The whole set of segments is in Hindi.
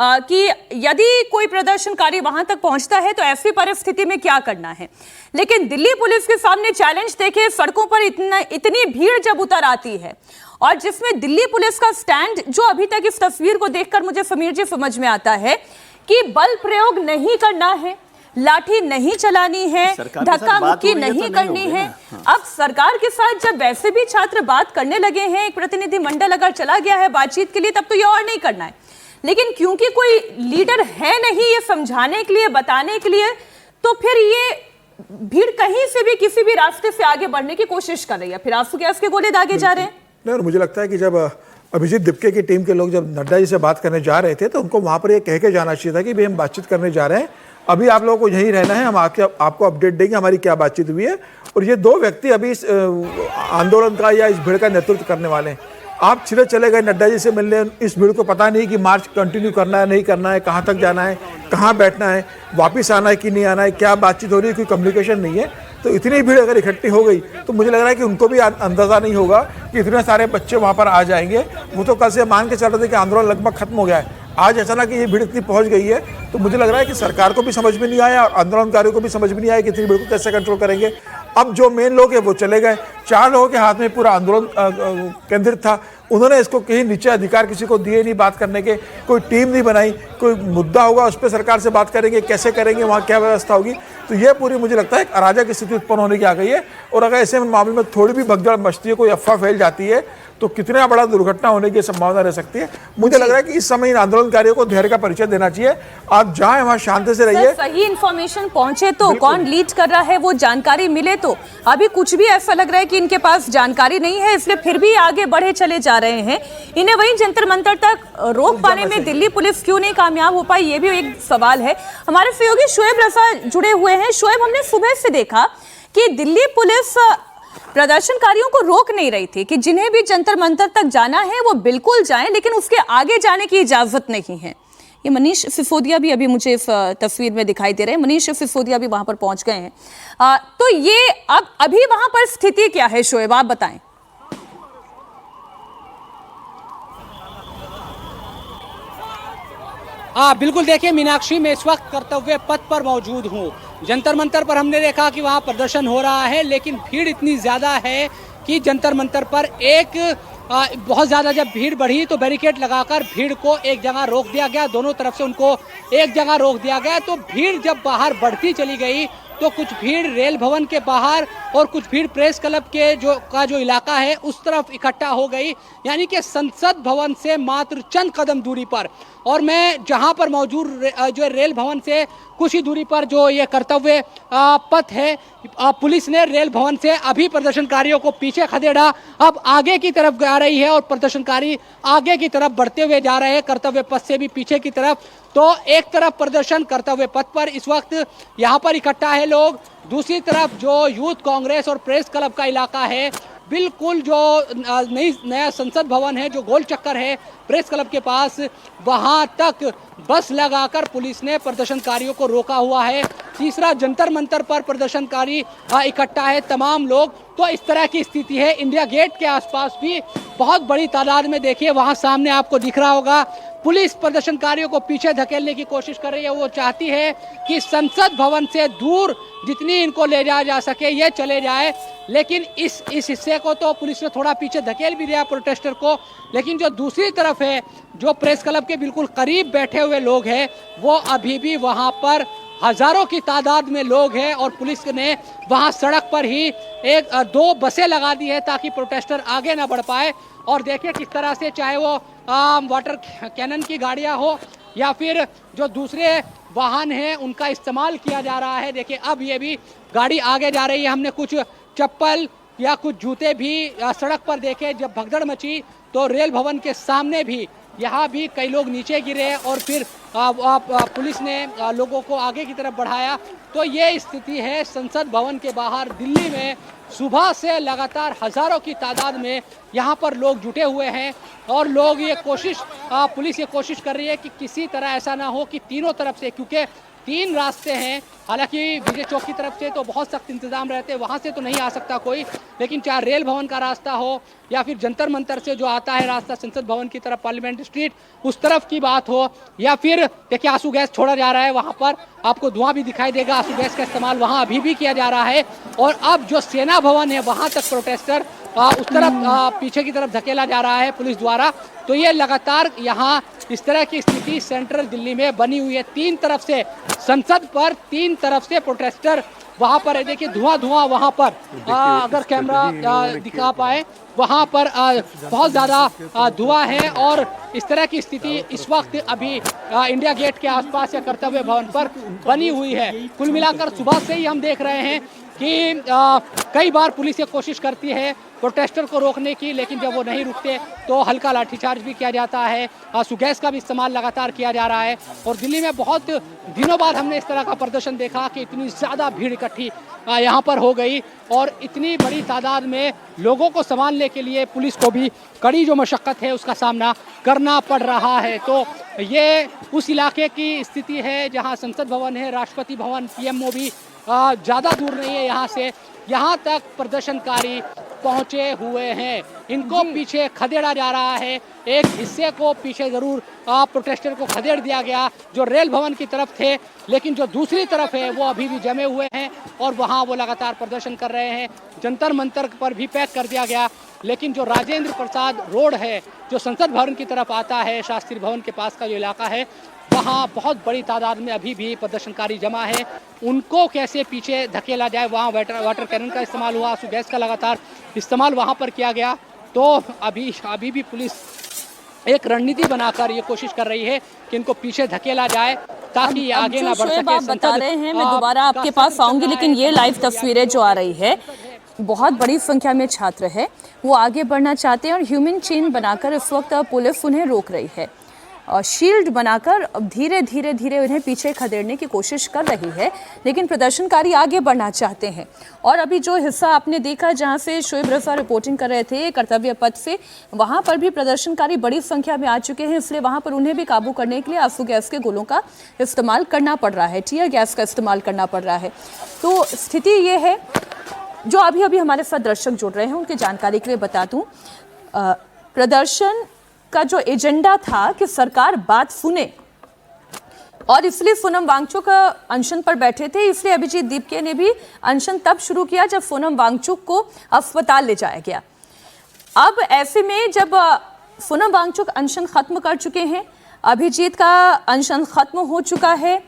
कि यदि कोई प्रदर्शनकारी वहां तक पहुंचता है तो ऐसी परिस्थिति में क्या करना है। लेकिन दिल्ली पुलिस के सामने चैलेंज देखे, सड़कों पर इतनी भीड़ जब उतर आती है और जिसमें दिल्ली पुलिस का स्टैंड, जो अभी तक इस तस्वीर को देखकर मुझे समीर जी समझ में आता है कि बल प्रयोग नहीं करना है, लाठी नहीं चलानी है, धक्का मुक्की नहीं करनी है। अब सरकार के साथ जब वैसे भी छात्र बात करने लगे हैं, एक प्रतिनिधि मंडल अगर चला गया है बातचीत के लिए, तब तो ये और नहीं करना है। लेकिन क्योंकि कोई लीडर है नहीं ये समझाने के लिए, बताने के लिए, तो फिर ये भीड़ कहीं से भी किसी भी रास्ते से आगे बढ़ने की कोशिश कर रही है, फिर आंसू गैस के गोले दागे जा रहे हैं। नहीं, और मुझे लगता है कि जब अभिजीत दिप्के की टीम के लोग जब नड्डा जी से बात करने जा रहे थे तो उनको वहां पर ये कह के जाना चाहिए था कि भाई हम बातचीत करने जा रहे हैं, अभी आप लोगों को यहीं रहना है, हम आपको अपडेट देंगे हमारी क्या बातचीत हुई है। और ये दो व्यक्ति अभी इस आंदोलन का या इस भीड़ का नेतृत्व करने वाले हैं। आप सीधे चले गए नड्डा जी से मिलने, इस भीड़ को पता नहीं कि मार्च कंटिन्यू करना है नहीं करना है, कहाँ तक जाना है, कहाँ बैठना है, वापस आना है कि नहीं आना है, क्या बातचीत हो रही है, कोई कम्युनिकेशन नहीं है। तो इतनी भीड़ अगर इकट्ठी हो गई तो मुझे लग रहा है कि उनको भी अंदाज़ा नहीं होगा कि इतने सारे बच्चे वहाँ पर आ जाएंगे। वो तो कल से मान के चल रहे थे कि आंदोलन लगभग खत्म हो गया है, आज अचानक ये भीड़ इतनी पहुँच गई है। तो मुझे लग रहा है कि सरकार को भी समझ में नहीं आया और आंदोलनकारियों को भी समझ में नहीं आया कि इतनी भीड़ को कैसे कंट्रोल करेंगे। अब जो मेन लोग हैं वो चले गए, 4 लोगों के हाथ में पूरा आंदोलन केंद्रित था, उन्होंने इसको कहीं नीचे अधिकार किसी को दिए नहीं बात करने के, कोई टीम नहीं बनाई, कोई मुद्दा होगा उस पर सरकार से बात करेंगे, कैसे करेंगे, वहाँ क्या व्यवस्था होगी। तो ये पूरी मुझे लगता है एक अराजक स्थिति उत्पन्न होने की आ गई है। और अगर ऐसे मामले में थोड़ी भी भगदड़ मचती है, कोई अफवाह फैल जाती है, तो कितना बड़ा दुर्घटना होने की संभावना रह सकती है। मुझे लग रहा है कि इस समय इन आंदोलनकारियों को धैर्य का परिचय देना चाहिए। आप जाएं वहां शांति से रहिए, सही इन्फॉर्मेशन पहुंचे तो, कौन लीड कर रहा है वो जानकारी मिले तो। अभी कुछ भी ऐसा लग रहा है कि इनके पास जानकारी नहीं है, इसलिए फिर भी आगे बढ़े चले जा रहे हैं। इन्हें वहीं जंतर मंतर तक रोक पाने में दिल्ली पुलिस क्यों नहीं कामयाब हो पाई, ये भी एक सवाल है। हमारे सहयोगी शोएब रजा जुड़े हुए हैं। शोएब, हमने सुबह से देखा कि दिल्ली पुलिस प्रदर्शनकारियों को रोक नहीं रही थी कि जिन्हें भी जंतर मंतर तक जाना है वो बिल्कुल जाएं, लेकिन उसके आगे जाने की इजाजत नहीं है। ये मनीष सिसोदिया भी अभी मुझे इस तस्वीर में दिखाई दे रहे हैं, मनीष सिसोदिया भी वहां पर पहुंच गए हैं। तो ये अब अभी वहां पर स्थिति क्या है शोएब, आप बताएं। बिल्कुल, देखिए मीनाक्षी, मैं इस वक्त कर्तव्य पथ पर मौजूद हूँ। जंतर मंतर पर हमने देखा कि वहाँ प्रदर्शन हो रहा है, लेकिन भीड़ इतनी ज़्यादा है कि जंतर मंतर पर बहुत ज़्यादा जब भीड़ बढ़ी तो बैरिकेड लगाकर भीड़ को एक जगह रोक दिया गया, दोनों तरफ से उनको एक जगह रोक दिया गया। तो भीड़ जब बाहर बढ़ती चली गई तो कुछ भीड़ रेल भवन के बाहर और कुछ भीड़ प्रेस क्लब के जो इलाका है उस तरफ इकट्ठा हो गई, यानी कि संसद भवन से मात्र चंद कदम दूरी पर। और मैं जहां पर मौजूद जो रेल भवन से कुछ ही दूरी पर जो ये कर्तव्य पथ है, पुलिस ने रेल भवन से अभी प्रदर्शनकारियों को पीछे खदेड़ा, अब आगे की तरफ जा रही है और प्रदर्शनकारी आगे की तरफ बढ़ते हुए जा रहे हैं, कर्तव्य पथ से भी पीछे की तरफ। तो एक तरफ प्रदर्शन कर्तव्य पथ पर इस वक्त यहाँ पर इकट्ठा है लोग, दूसरी तरफ जो यूथ कांग्रेस और प्रेस क्लब का इलाका है, बिल्कुल जो नया संसद भवन है, जो गोल चक्कर है प्रेस क्लब के पास, वहां तक बस लगाकर पुलिस ने प्रदर्शनकारियों को रोका हुआ है। तीसरा जंतर मंतर पर प्रदर्शनकारी इकट्ठा है तमाम लोग। तो इस तरह की स्थिति है। इंडिया गेट के आसपास भी बहुत बड़ी तादाद में, देखिए वहां सामने आपको दिख रहा होगा, पुलिस प्रदर्शनकारियों को पीछे धकेलने की कोशिश कर रही है। वो चाहती है कि संसद भवन से दूर जितनी इनको ले जाया जा सके ये चले जाए, लेकिन इस हिस्से को तो पुलिस ने थोड़ा पीछे धकेल भी दिया प्रोटेस्टर को। लेकिन जो दूसरी तरफ है, जो प्रेस क्लब के बिल्कुल करीब बैठे हुए लोग हैं, वो अभी भी वहां पर हजारों की तादाद में लोग हैं और पुलिस ने वहां सड़क पर ही 1-2 बसें लगा दी है ताकि प्रोटेस्टर आगे ना बढ़ पाए। और देखिए किस तरह से, चाहे वो वाटर कैनन की गाड़ियां हो या फिर जो दूसरे वाहन हैं उनका इस्तेमाल किया जा रहा है। देखिए अब ये भी गाड़ी आगे जा रही है। हमने कुछ चप्पल या कुछ जूते भी सड़क पर देखे। जब भगदड़ मची तो रेल भवन के सामने भी, यहाँ भी कई लोग नीचे गिरे और फिर पुलिस ने लोगों को आगे की तरफ बढ़ाया। तो ये स्थिति है संसद भवन के बाहर दिल्ली में सुबह से लगातार हजारों की तादाद में यहाँ पर लोग जुटे हुए हैं और लोग ये पुलिस ये कोशिश कर रही है कि किसी तरह ऐसा ना हो कि तीनों तरफ से, क्योंकि 3 रास्ते हैं, हालांकि विजय चौक की तरफ से तो बहुत सख्त इंतजाम रहते हैं, वहाँ से तो नहीं आ सकता कोई, लेकिन चाहे रेल भवन का रास्ता हो या फिर जंतर मंतर से जो आता है रास्ता संसद भवन की तरफ, पार्लियामेंट स्ट्रीट, उस तरफ की बात हो, या फिर देखिए आंसू गैस छोड़ा जा रहा है, वहाँ पर आपको धुआं भी दिखाई देगा। आंसू गैस का इस्तेमाल वहाँ अभी भी किया जा रहा है। और अब जो सेना भवन है वहाँ तक प्रोटेस्टर उस तरफ पीछे की तरफ धकेला जा रहा है पुलिस द्वारा। तो ये लगातार यहाँ इस तरह की स्थिति सेंट्रल दिल्ली में बनी हुई है। 3 तरफ से संसद पर 3 तरफ से प्रोटेस्टर वहाँ पर है। देखिए धुआं वहाँ पर अगर कैमरा दिखा पाए, वहाँ पर बहुत ज़्यादा धुआं है और इस तरह की स्थिति इस वक्त अभी इंडिया गेट के आसपास या कर्तव्य भवन पर बनी हुई है। कुल मिलाकर सुबह से ही हम देख रहे हैं कि कई बार पुलिस ये कोशिश करती है प्रोटेस्टर को रोकने की, लेकिन जब वो नहीं रुकते तो हल्का लाठीचार्ज भी किया जाता है, आंसू गैस का भी इस्तेमाल लगातार किया जा रहा है। और दिल्ली में बहुत दिनों बाद हमने इस तरह का प्रदर्शन देखा कि इतनी ज़्यादा भीड़ इकट्ठी यहाँ पर हो गई और इतनी बड़ी तादाद में लोगों को संभालने के लिए पुलिस को भी कड़ी जो मशक्क़त है उसका सामना करना पड़ रहा है। तो ये उस इलाके की स्थिति है जहाँ संसद भवन है, राष्ट्रपति भवन, पीएमओ भी ज़्यादा दूर नहीं है यहाँ से। यहाँ तक प्रदर्शनकारी पहुँचे हुए हैं, इनको पीछे खदेड़ा जा रहा है। एक हिस्से को पीछे ज़रूर प्रोटेस्टर को खदेड़ दिया गया जो रेल भवन की तरफ थे, लेकिन जो दूसरी तरफ है वो अभी भी जमे हुए हैं और वहाँ वो लगातार प्रदर्शन कर रहे हैं। जंतर मंतर पर भी पैक कर दिया गया, लेकिन जो राजेंद्र प्रसाद रोड है जो संसद भवन की तरफ आता है, शास्त्री भवन के पास का जो इलाका है, वहाँ बहुत बड़ी तादाद में अभी भी प्रदर्शनकारी जमा है। उनको कैसे पीछे धकेला जाए, वहाँ वाटर कैनन का इस्तेमाल हुआ, आंसू गैस का लगातार इस्तेमाल वहाँ पर किया गया। तो अभी भी पुलिस एक रणनीति बनाकर ये कोशिश कर रही है कि इनको पीछे धकेला जाए ताकि ये आगे ना बढ़ सके। आप बता रहे हैं, मैं दोबारा आपके पास आऊंगी, लेकिन ये लाइव तस्वीरें जो आ रही है, बहुत बड़ी संख्या में छात्र है, वो आगे बढ़ना चाहते हैं और ह्यूमन चेन बनाकर इस वक्त पुलिस उन्हें रोक रही है और शील्ड बनाकर धीरे धीरे उन्हें पीछे खदेड़ने की कोशिश कर रही है, लेकिन प्रदर्शनकारी आगे बढ़ना चाहते हैं। और अभी जो हिस्सा आपने देखा जहां से शोएब रजा रिपोर्टिंग कर रहे थे कर्तव्य पथ से, वहां पर भी प्रदर्शनकारी बड़ी संख्या में आ चुके हैं, इसलिए वहां पर उन्हें भी काबू करने के लिए आंसू गैस के गोलों का इस्तेमाल करना पड़ रहा है, टीयर गैस का इस्तेमाल करना पड़ रहा है। तो स्थिति ये है, जो अभी हमारे साथ दर्शक जुड़ रहे हैं उनकी जानकारी के लिए बता दूं, प्रदर्शन का जो एजेंडा था कि सरकार बात सुने और इसलिए सोनम वांगचुक अनशन पर बैठे थे, इसलिए अभिजीत दीपके ने भी अनशन तब शुरू किया जब सोनम वांगचुक को अस्पताल ले जाया गया। अब ऐसे में जब सोनम वांगचुक अनशन खत्म कर चुके हैं, अभिजीत का अनशन खत्म हो चुका है,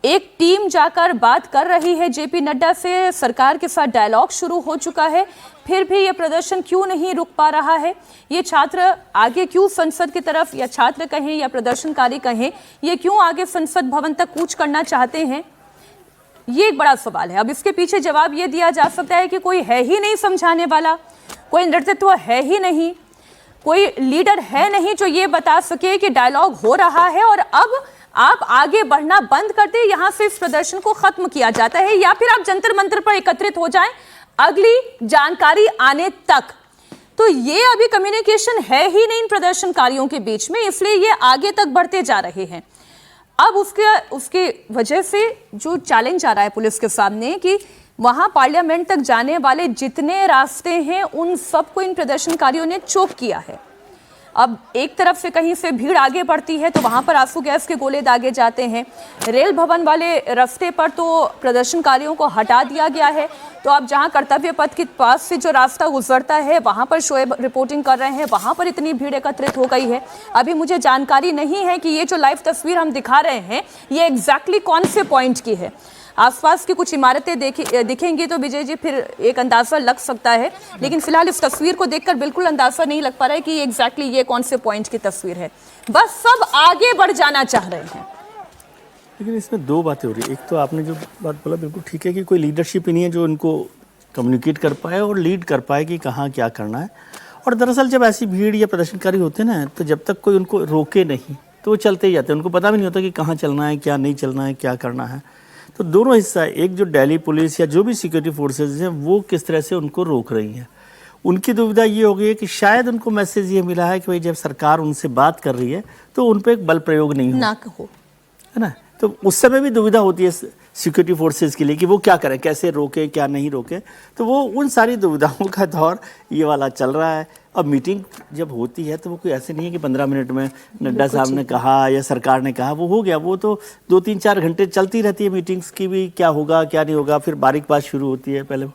एक टीम जाकर बात कर रही है जेपी नड्डा से, सरकार के साथ डायलॉग शुरू हो चुका है, फिर भी ये प्रदर्शन क्यों नहीं रुक पा रहा है? ये छात्र आगे क्यों संसद की तरफ, या छात्र कहें या प्रदर्शनकारी कहें, ये क्यों आगे संसद भवन तक कूच करना चाहते हैं? ये एक बड़ा सवाल है। अब इसके पीछे जवाब ये दिया जा सकता है कि कोई है ही नहीं समझाने वाला, कोई नेतृत्व है ही नहीं, कोई लीडर है नहीं जो ये बता सके कि डायलॉग हो रहा है और अब आप आगे बढ़ना बंद कर दे, यहाँ से इस प्रदर्शन को खत्म किया जाता है, या फिर आप जंतर मंतर पर एकत्रित हो जाएं अगली जानकारी आने तक। तो ये अभी कम्युनिकेशन है ही नहीं इन प्रदर्शनकारियों के बीच में, इसलिए ये आगे तक बढ़ते जा रहे हैं। अब उसके वजह से जो चैलेंज आ रहा है पुलिस के सामने कि वहां पार्लियामेंट तक जाने वाले जितने रास्ते हैं उन सबको इन प्रदर्शनकारियों ने चोक किया है। अब एक तरफ से कहीं से भीड़ आगे बढ़ती है तो वहां पर आंसू गैस के गोले दागे जाते हैं, रेल भवन वाले रास्ते पर तो प्रदर्शनकारियों को हटा दिया गया है। तो अब जहां कर्तव्य पथ के पास से जो रास्ता गुजरता है वहां पर शोएब रिपोर्टिंग कर रहे हैं, वहां पर इतनी भीड़ एकत्रित हो गई है। अभी मुझे जानकारी नहीं है कि ये जो लाइव तस्वीर हम दिखा रहे हैं ये एग्जैक्टली कौन से पॉइंट की है। आसपास की कुछ इमारतें दिखेंगी तो विजय जी फिर एक अंदाजा लग सकता है, लेकिन फिलहाल इस तस्वीर को देखकर बिल्कुल अंदाजा नहीं लग पा रहा है कि एग्जैक्टली ये कौन से पॉइंट की तस्वीर है। बस सब आगे बढ़ जाना चाह रहे हैं। लेकिन इसमें 2 बातें हो रही है। एक तो आपने जो बात बोला बिल्कुल ठीक है कि कोई लीडरशिप ही नहीं है जो इनको कम्युनिकेट कर पाए और लीड कर पाए कि कहाँ क्या करना है। और दरअसल जब ऐसी भीड़ या प्रदर्शनकारी होते हैं ना, तो जब तक कोई उनको रोके नहीं तो वो चलते ही जाते हैं, उनको पता भी नहीं होता कि कहाँ चलना है, क्या नहीं चलना है, क्या करना है। तो दोनों हिस्सा, एक जो दिल्ली पुलिस या जो भी सिक्योरिटी फोर्सेज हैं वो किस तरह से उनको रोक रही हैं। उनकी दुविधा ये हो गई है कि शायद उनको मैसेज ये मिला है कि भाई जब सरकार उनसे बात कर रही है तो उन पर एक बल प्रयोग नहीं हो, ना कहो, है ना। तो उस समय भी दुविधा होती है सिक्योरिटी फोर्सेज के लिए कि वो क्या करें, कैसे रोके क्या नहीं रोके। तो वो उन सारी दुविधाओं का दौर ये वाला चल रहा है। अब मीटिंग जब होती है तो वो कोई ऐसे नहीं है कि 15 मिनट में नड्डा साहब ने कहा या सरकार ने कहा वो हो गया। वो तो 2-3-4 घंटे चलती रहती है मीटिंग्स की भी, क्या होगा क्या नहीं होगा। फिर बारीक बात शुरू होती है, पहले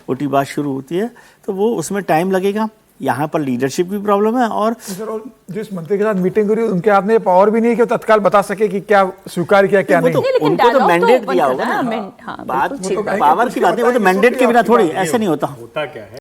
छोटी बात शुरू होती है, तो वो उसमें टाइम लगेगा। यहाँ पर लीडरशिप की प्रॉब्लम है। और सर, और जिस मंत्री के साथ मीटिंग हुई उनके हाथ में पावर भी नहीं है कि वो तत्काल बता सके कि क्या स्वीकार किया क्या नहीं। लेकिन उनको तो dialogue मैंडेट बन दिया कर होगा रहा ना। है। हाँ, बात बिल्कुल ठीक। पावर की बात है, वो तो मैंडेट के बिना थोड़ी, ऐसे नहीं होता। होता क्या है